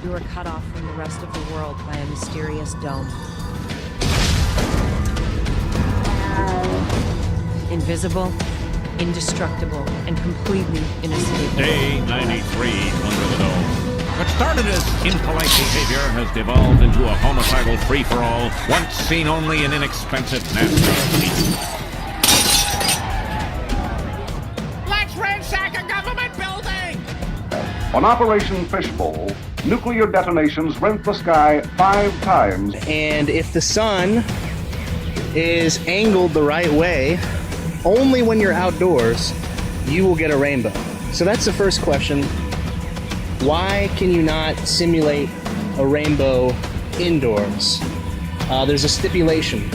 You were cut off from the rest of the world by a mysterious dome. Invisible, indestructible, and completely inescapable. Day 93 under the dome. What started as impolite behavior has devolved into a homicidal free-for-all, once seen only in inexpensive NASCAR meets. Let's ransack a government building! On Operation Fishbowl, nuclear detonations rent the sky 5 times. And if the sun is angled the right way, only when you're outdoors, you will get a rainbow. So that's the first question. Why can you not simulate a rainbow indoors? There's a stipulation.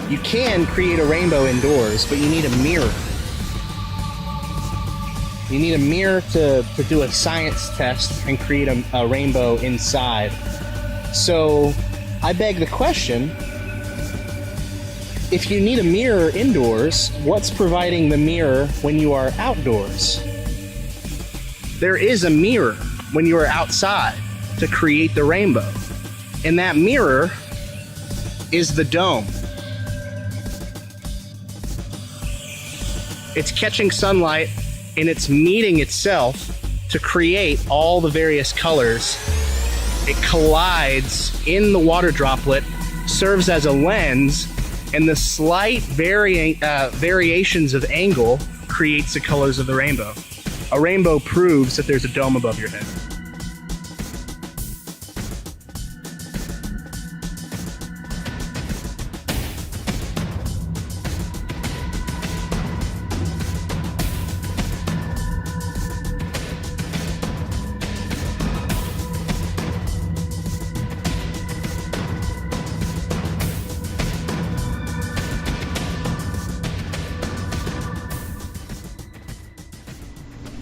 You can create a rainbow indoors, but you need a mirror. You need a mirror to do a science test and create a rainbow inside. So I beg the question, if you need a mirror indoors, what's providing the mirror when you are outdoors? There is a mirror when you are outside to create the rainbow. And that mirror is the dome. It's catching sunlight and it's meeting itself to create all the various colors. It collides in the water droplet, serves as a lens, and the slight variations of angle creates the colors of the rainbow. A rainbow proves that there's a dome above your head.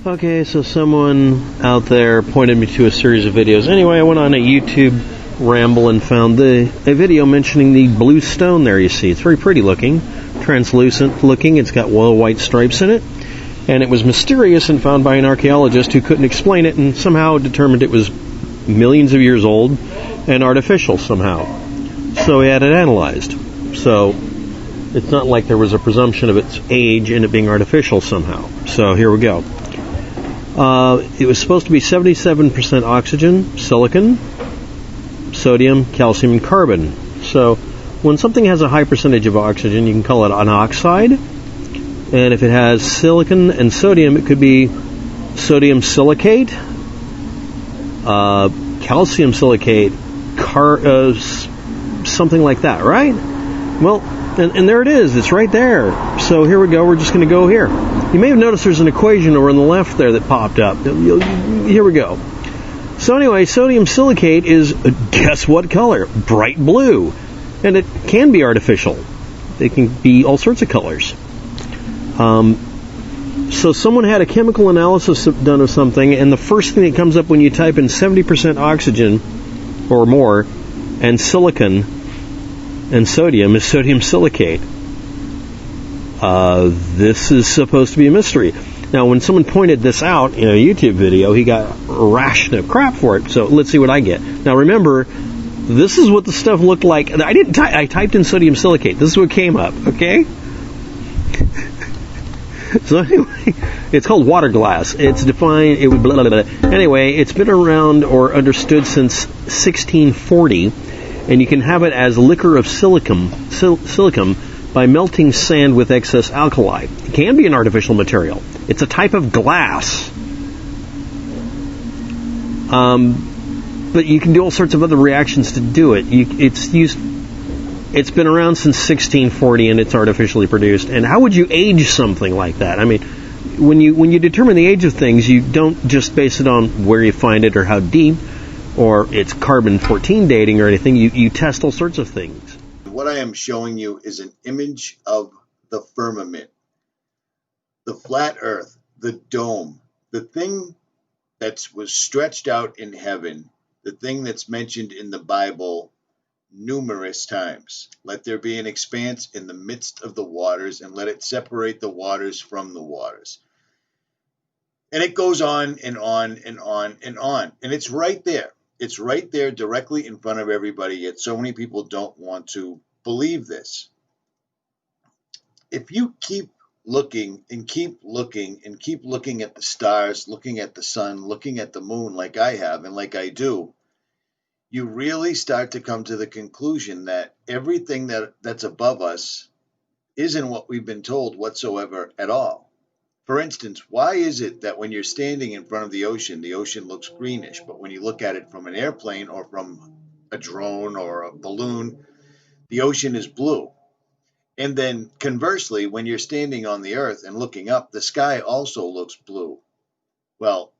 Okay, so someone out there pointed me to a series of videos. Anyway, I went on a YouTube ramble and found a video mentioning the blue stone there you see. It's very pretty looking, translucent looking. It's got little white stripes in it. And it was mysterious and found by an archaeologist who couldn't explain it and somehow determined it was millions of years old and artificial somehow. So he had it analyzed. So it's not like there was a presumption of its age and it being artificial somehow. So here we go. It was supposed to be 77% oxygen, silicon, sodium, calcium, and carbon. So when something has a high percentage of oxygen, you can call it an oxide. And if it has silicon and sodium, it could be sodium silicate, calcium silicate, something like that, right? Well, and there it is. It's right there. So here we go. We're just going to go here. You may have noticed there's an equation over on the left there that popped up. Here we go. So anyway, sodium silicate is, guess what color? Bright blue. And it can be artificial. It can be all sorts of colors. So someone had a chemical analysis done of something, and the first thing that comes up when you type in 70% oxygen or more and silicon and sodium is sodium silicate. This is supposed to be a mystery. Now, when someone pointed this out in a YouTube video, he got rashed of crap for it. So let's see what I get. Now, remember, this is what the stuff looked like. I typed in sodium silicate. This is what came up. Okay. So anyway, it's called water glass. It's defined. Anyway, it's been around or understood since 1640, and you can have it as liquor of silicum by melting sand with excess alkali. It can be an artificial material. It's a type of glass. But you can do all sorts of other reactions to do it. It's been around since 1640 and it's artificially produced. And how would you age something like that? I mean, when you determine the age of things, you don't just base it on where you find it or how deep or its carbon-14 dating or anything. You test all sorts of things. What I am showing you is an image of the firmament, the flat earth, the dome, the thing that was stretched out in heaven, the thing that's mentioned in the Bible numerous times. Let there be an expanse in the midst of the waters, and let it separate the waters from the waters. And it goes on and on and on and on. And it's right there. It's right there directly in front of everybody, yet so many people don't want to believe this. If you keep looking and keep looking and keep looking at the stars, looking at the sun, looking at the moon like I have and like I do, you really start to come to the conclusion that everything that's above us isn't what we've been told whatsoever at all. For instance, why is it that when you're standing in front of the ocean looks greenish, but when you look at it from an airplane or from a drone or a balloon, the ocean is blue? And then conversely, when you're standing on the earth and looking up, the sky also looks blue. Well,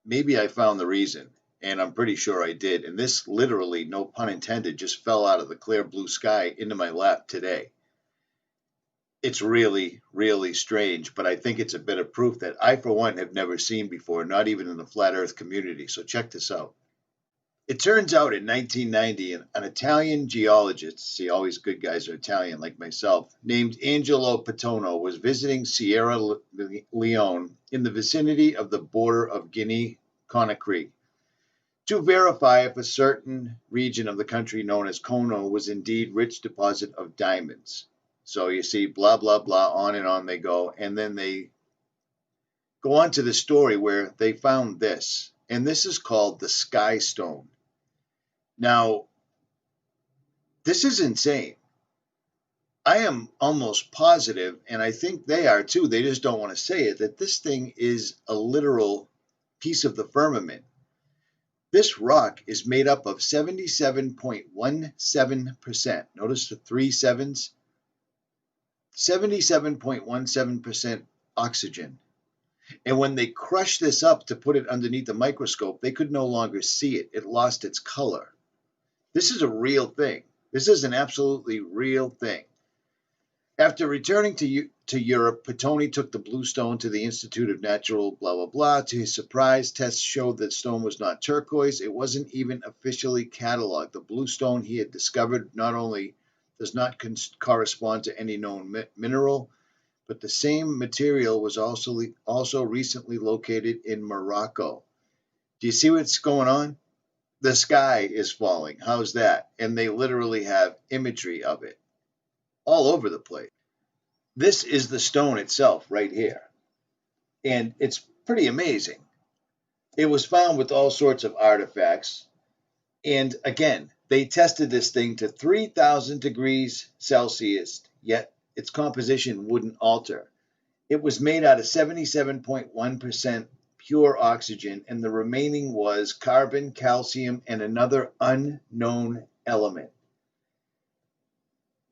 maybe I found the reason, and I'm pretty sure I did. And this literally, no pun intended, just fell out of the clear blue sky into my lap today. It's really, really strange, but I think it's a bit of proof that I, for one, have never seen before, not even in the flat earth community. So check this out. It turns out in 1990, an Italian geologist, see, always good guys are Italian like myself, named Angelo Patonno was visiting Sierra Leone in the vicinity of the border of Guinea-Conakry to verify if a certain region of the country known as Kono was indeed rich deposit of diamonds. So you see, blah, blah, blah, on and on they go. And then they go on to the story where they found this. And this is called the Sky Stone. Now, this is insane. I am almost positive, and I think they are too, they just don't want to say it, that this thing is a literal piece of the firmament. This rock is made up of 77.17%. Notice the 3 sevens. 77.17% oxygen. And when they crushed this up to put it underneath a microscope, they could no longer see it. It lost its color. This is a real thing. This is an absolutely real thing. After returning to Europe, Patonno took the blue stone to the Institute of Natural blah, blah, blah. To his surprise, tests showed that stone was not turquoise. It wasn't even officially cataloged. The blue stone he had discovered not only does not correspond to any known mineral, but the same material was also recently located in Morocco. Do you see what's going on? The sky is falling. How's that? And they literally have imagery of it all over the place. This is the stone itself right here. And it's pretty amazing. It was found with all sorts of artifacts. And again, they tested this thing to 3,000 degrees Celsius, yet its composition wouldn't alter. It was made out of 77.1% pure oxygen, and the remaining was carbon, calcium, and another unknown element.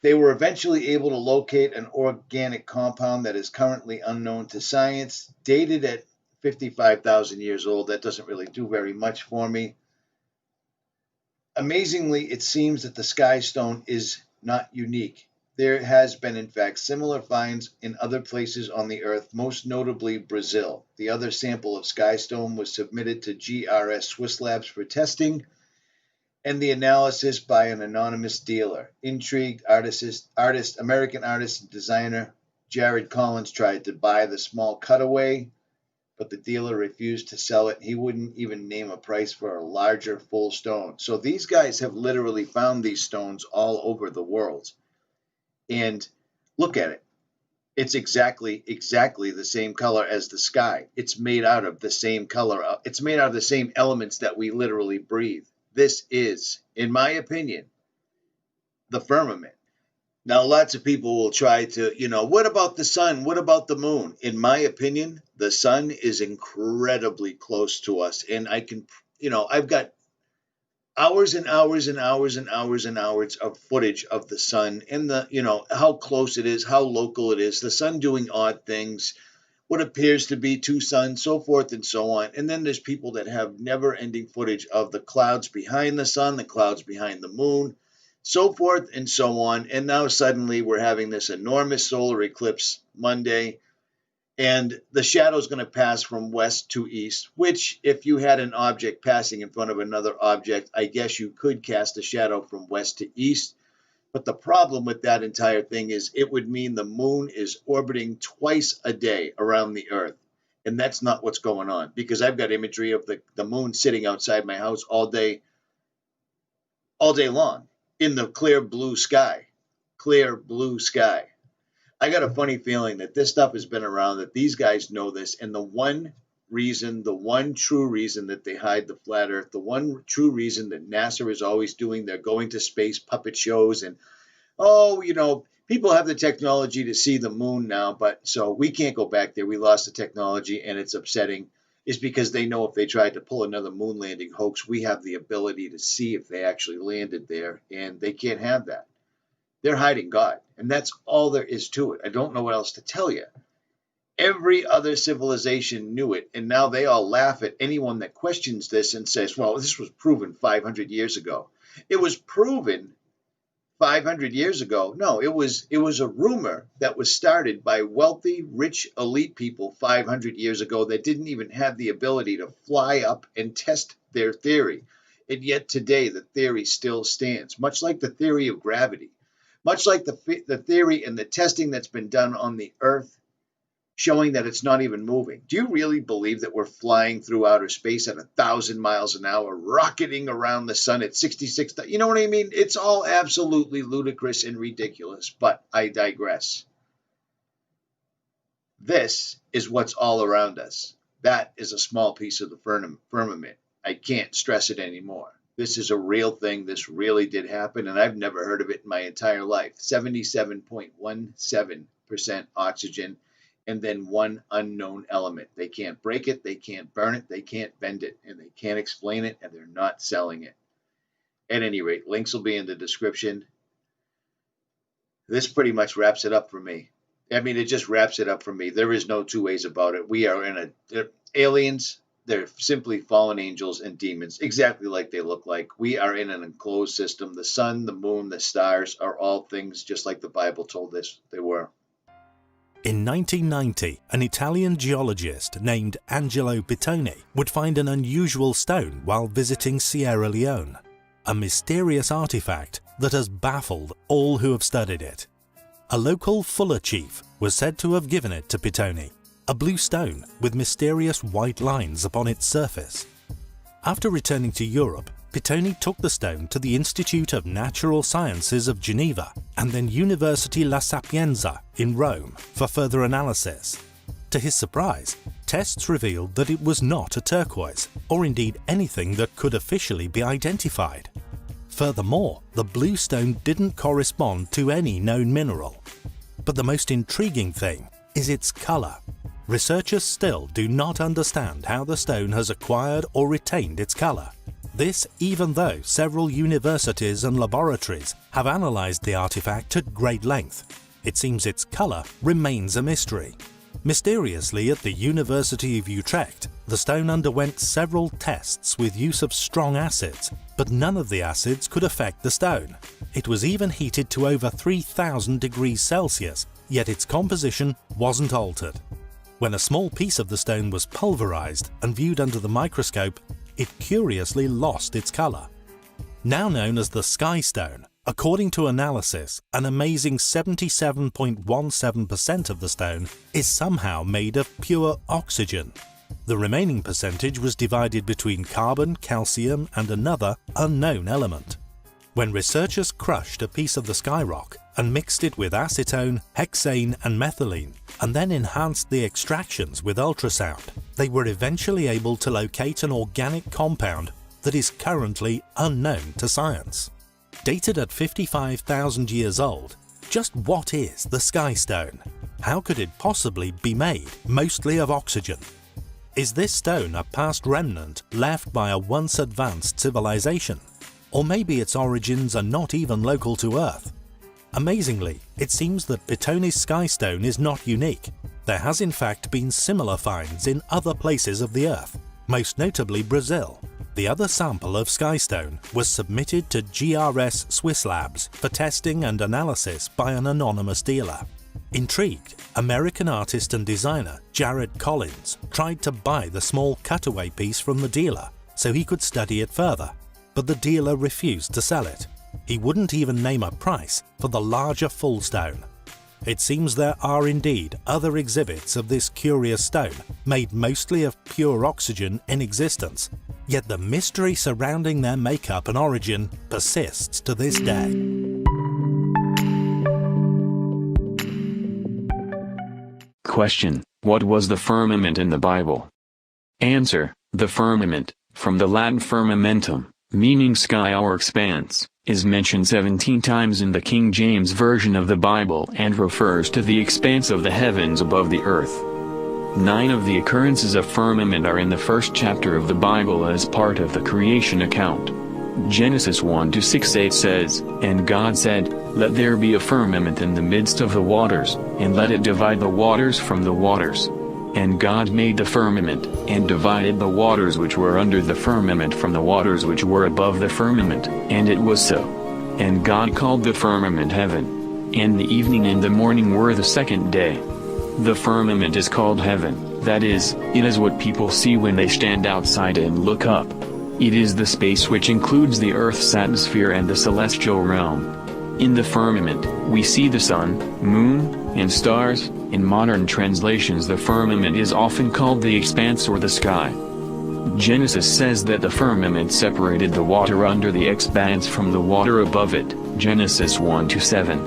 They were eventually able to locate an organic compound that is currently unknown to science, dated at 55,000 years old. That doesn't really do very much for me. Amazingly, it seems that the Sky Stone is not unique. There has been, in fact, similar finds in other places on the Earth, most notably Brazil. The other sample of Sky Stone was submitted to GRS Swiss Labs for testing, and the analysis by an anonymous dealer. Intrigued American artist and designer Jared Collins tried to buy the small cutaway, but the dealer refused to sell it. He wouldn't even name a price for a larger full stone. So these guys have literally found these stones all over the world. And look at it. It's exactly the same color as the sky. It's made out of the same color. It's made out of the same elements that we literally breathe. This is, in my opinion, the firmament. Now, lots of people will try to, what about the sun? What about the moon? In my opinion, the sun is incredibly close to us. And I can, I've got hours and hours and hours and hours and hours of footage of the sun and how close it is, how local it is, the sun doing odd things, what appears to be two suns, so forth and so on. And then there's people that have never-ending footage of the clouds behind the sun, the clouds behind the moon, so forth and so on. And now suddenly we're having this enormous solar eclipse Monday, and the shadow is going to pass from west to east, which if you had an object passing in front of another object, I guess you could cast a shadow from west to east. But the problem with that entire thing is it would mean the moon is orbiting twice a day around the Earth. And that's not what's going on, because I've got imagery of the moon sitting outside my house all day long in the clear blue sky. Clear blue sky. I got a funny feeling that this stuff has been around, that these guys know this, and the one true reason that they hide the flat earth, the one true reason that NASA is always doing their going to space puppet shows and, oh, people have the technology to see the moon now, but so we can't go back there. We lost the technology and it's upsetting, is because they know if they tried to pull another moon landing hoax, we have the ability to see if they actually landed there, and they can't have that. They're hiding God, and that's all there is to it. I don't know what else to tell you. Every other civilization knew it, and now they all laugh at anyone that questions this and says, well, this was proven 500 years ago. It was proven 500 years ago. No, it was a rumor that was started by wealthy, rich, elite people 500 years ago that didn't even have the ability to fly up and test their theory. And yet today the theory still stands, much like the theory of gravity, much like the theory and the testing that's been done on the Earth, showing that it's not even moving. Do you really believe that we're flying through outer space at 1,000 miles an hour, rocketing around the sun at 66? You know what I mean? It's all absolutely ludicrous and ridiculous, but I digress. This is what's all around us. That is a small piece of the firmament. I can't stress it anymore. This is a real thing. This really did happen, and I've never heard of it in my entire life. 77.17% oxygen, and then one unknown element. They can't break it, they can't burn it, they can't bend it, and they can't explain it, and they're not selling it. At any rate, links will be in the description. This pretty much wraps it up for me. I mean, it just wraps it up for me. There is no two ways about it. We are in aliens. They're simply fallen angels and demons, exactly like they look like. We are in an enclosed system. The sun, the moon, the stars are all things just like the Bible told us they were. In 1990, an Italian geologist named Angelo Pittoni would find an unusual stone while visiting Sierra Leone, a mysterious artifact that has baffled all who have studied it. A local Fuller chief was said to have given it to Pittoni, a blue stone with mysterious white lines upon its surface. After returning to Europe, Pittoni took the stone to the Institute of Natural Sciences of Geneva and then University La Sapienza in Rome for further analysis. To his surprise, tests revealed that it was not a turquoise, or indeed anything that could officially be identified. Furthermore, the blue stone didn't correspond to any known mineral. But the most intriguing thing is its color. Researchers still do not understand how the stone has acquired or retained its color. This even though several universities and laboratories have analyzed the artifact at great length. It seems its color remains a mystery. Mysteriously, at the University of Utrecht, the stone underwent several tests with use of strong acids, but none of the acids could affect the stone. It was even heated to over 3,000 degrees Celsius, yet its composition wasn't altered. When a small piece of the stone was pulverized and viewed under the microscope, it curiously lost its color. Now known as the Sky Stone, according to analysis, an amazing 77.17% of the stone is somehow made of pure oxygen. The remaining percentage was divided between carbon, calcium, and another unknown element. When researchers crushed a piece of the sky rock and mixed it with acetone, hexane, and methylene, and then enhanced the extractions with ultrasound, they were eventually able to locate an organic compound that is currently unknown to science. Dated at 55,000 years old, just what is the Sky Stone? How could it possibly be made mostly of oxygen? Is this stone a past remnant left by a once advanced civilization? Or maybe its origins are not even local to Earth? Amazingly, it seems that Pittoni's Sky Stone is not unique. There has in fact been similar finds in other places of the Earth, most notably Brazil. The other sample of Sky Stone was submitted to GRS Swiss Labs for testing and analysis by an anonymous dealer. Intrigued, American artist and designer Jared Collins tried to buy the small cutaway piece from the dealer so he could study it further, but the dealer refused to sell it. He wouldn't even name a price for the larger full stone. It seems there are indeed other exhibits of this curious stone made mostly of pure oxygen in existence, yet the mystery surrounding their makeup and origin persists to this day. Question: what was the firmament in the Bible? Answer: the firmament, from the Latin firmamentum, meaning sky or expanse, is mentioned 17 times in the King James Version of the Bible and refers to the expanse of the heavens above the earth. 9 of the occurrences of firmament are in the first chapter of the Bible as part of the creation account. Genesis 1-6-8 says, "And God said, Let there be a firmament in the midst of the waters, and let it divide the waters from the waters. And God made the firmament, and divided the waters which were under the firmament from the waters which were above the firmament, and it was so. And God called the firmament heaven. And the evening and the morning were the second day." The firmament is called heaven, that is, it is what people see when they stand outside and look up. It is the space which includes the Earth's atmosphere and the celestial realm. In the firmament, we see the sun, moon, and stars. In modern translations, the firmament is often called the expanse or the sky. Genesis says that the firmament separated the water under the expanse from the water above it, Genesis 1-7.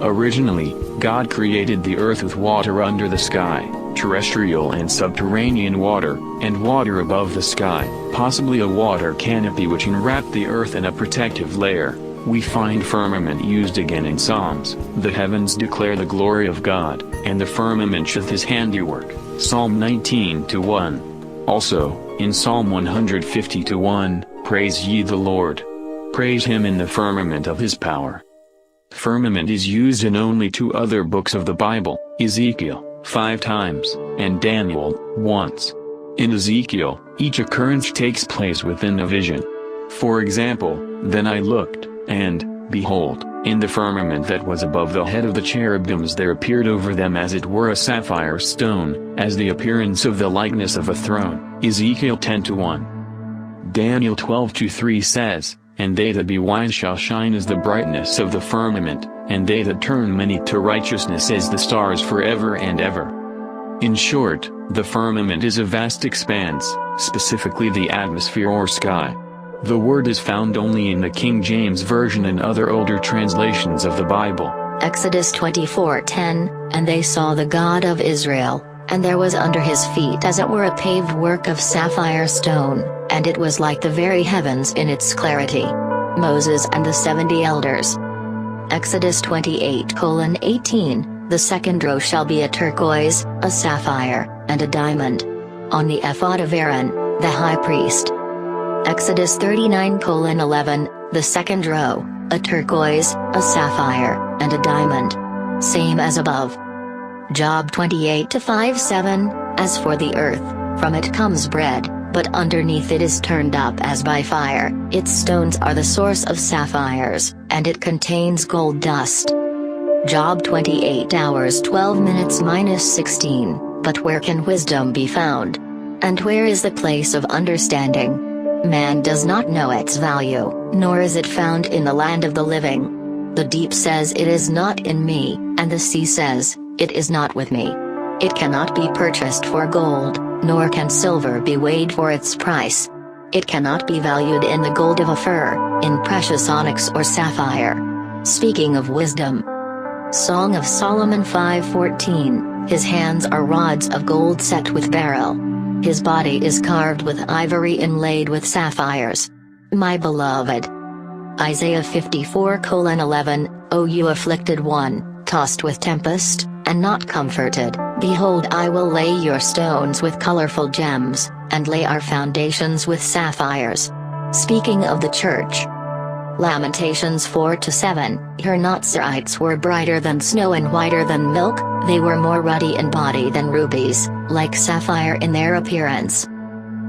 Originally, God created the earth with water under the sky, terrestrial and subterranean water, and water above the sky, possibly a water canopy which enwrapped the earth in a protective layer. We find firmament used again in Psalms. "The heavens declare the glory of God, and the firmament showeth his handiwork," Psalm 19-1. Also, in Psalm 150-1, "Praise ye the Lord. Praise him in the firmament of his power." Firmament is used in only 2 other books of the Bible, Ezekiel, 5 times, and Daniel, once. In Ezekiel, each occurrence takes place within a vision. For example, "Then I looked, and, behold, in the firmament that was above the head of the cherubims there appeared over them as it were a sapphire stone, as the appearance of the likeness of a throne." Ezekiel 10-1. Daniel 12-3 says, "And they that be wise shall shine as the brightness of the firmament, and they that turn many to righteousness as the stars forever and ever." In short, the firmament is a vast expanse, specifically the atmosphere or sky. The word is found only in the King James Version and other older translations of the Bible. Exodus 24:10, "And they saw the God of Israel, and there was under his feet as it were a paved work of sapphire stone, and it was like the very heavens in its clarity." Moses and the 70 elders. Exodus 28:18, "The second row shall be a turquoise, a sapphire, and a diamond. On the ephod of Aaron, the high priest." Exodus 39:11, "The second row, a turquoise, a sapphire, and a diamond. Same as above." Job 28:5-7, "As for the earth, from it comes bread, but underneath it is turned up as by fire, its stones are the source of sapphires, and it contains gold dust." Job 28 hours 12 minutes -16, "But where can wisdom be found? And where is the place of understanding? Man does not know its value, nor is it found in the land of the living. The deep says it is not in me, and the sea says, it is not with me. It cannot be purchased for gold, nor can silver be weighed for its price. It cannot be valued in the gold of Ophir, in precious onyx or sapphire." Speaking of wisdom. Song of Solomon 5:14, "His hands are rods of gold set with beryl. His body is carved with ivory inlaid with sapphires. My beloved." Isaiah 54:11, "O you afflicted one, tossed with tempest, and not comforted, behold I will lay your stones with colorful gems, and lay our foundations with sapphires." Speaking of the church. Lamentations 4-7, "Her Nazarites were brighter than snow and whiter than milk, they were more ruddy in body than rubies, like sapphire in their appearance."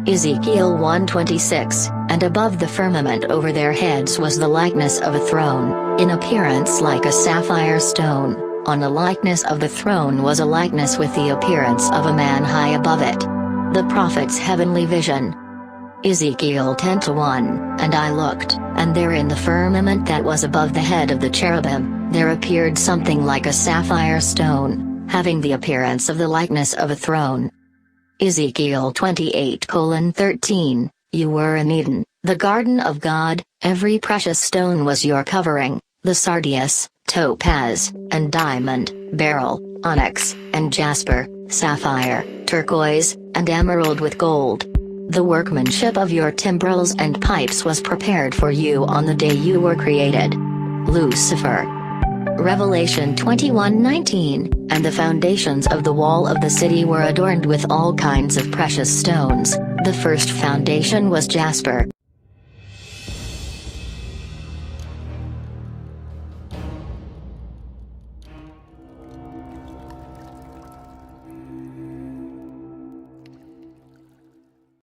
Ezekiel 1:26, "And above the firmament over their heads was the likeness of a throne, in appearance like a sapphire stone, on the likeness of the throne was a likeness with the appearance of a man high above it." The prophet's heavenly vision. Ezekiel 10:1, "And I looked, and there in the firmament that was above the head of the cherubim, there appeared something like a sapphire stone, having the appearance of the likeness of a throne." Ezekiel 28:13, you were in Eden, the garden of God, every precious stone was your covering, the sardius, topaz, and diamond, beryl, onyx, and jasper, sapphire, turquoise, and emerald with gold. The workmanship of your timbrels and pipes was prepared for you on the day you were created. Lucifer. Revelation 21:19, and the foundations of the wall of the city were adorned with all kinds of precious stones. The first foundation was jasper,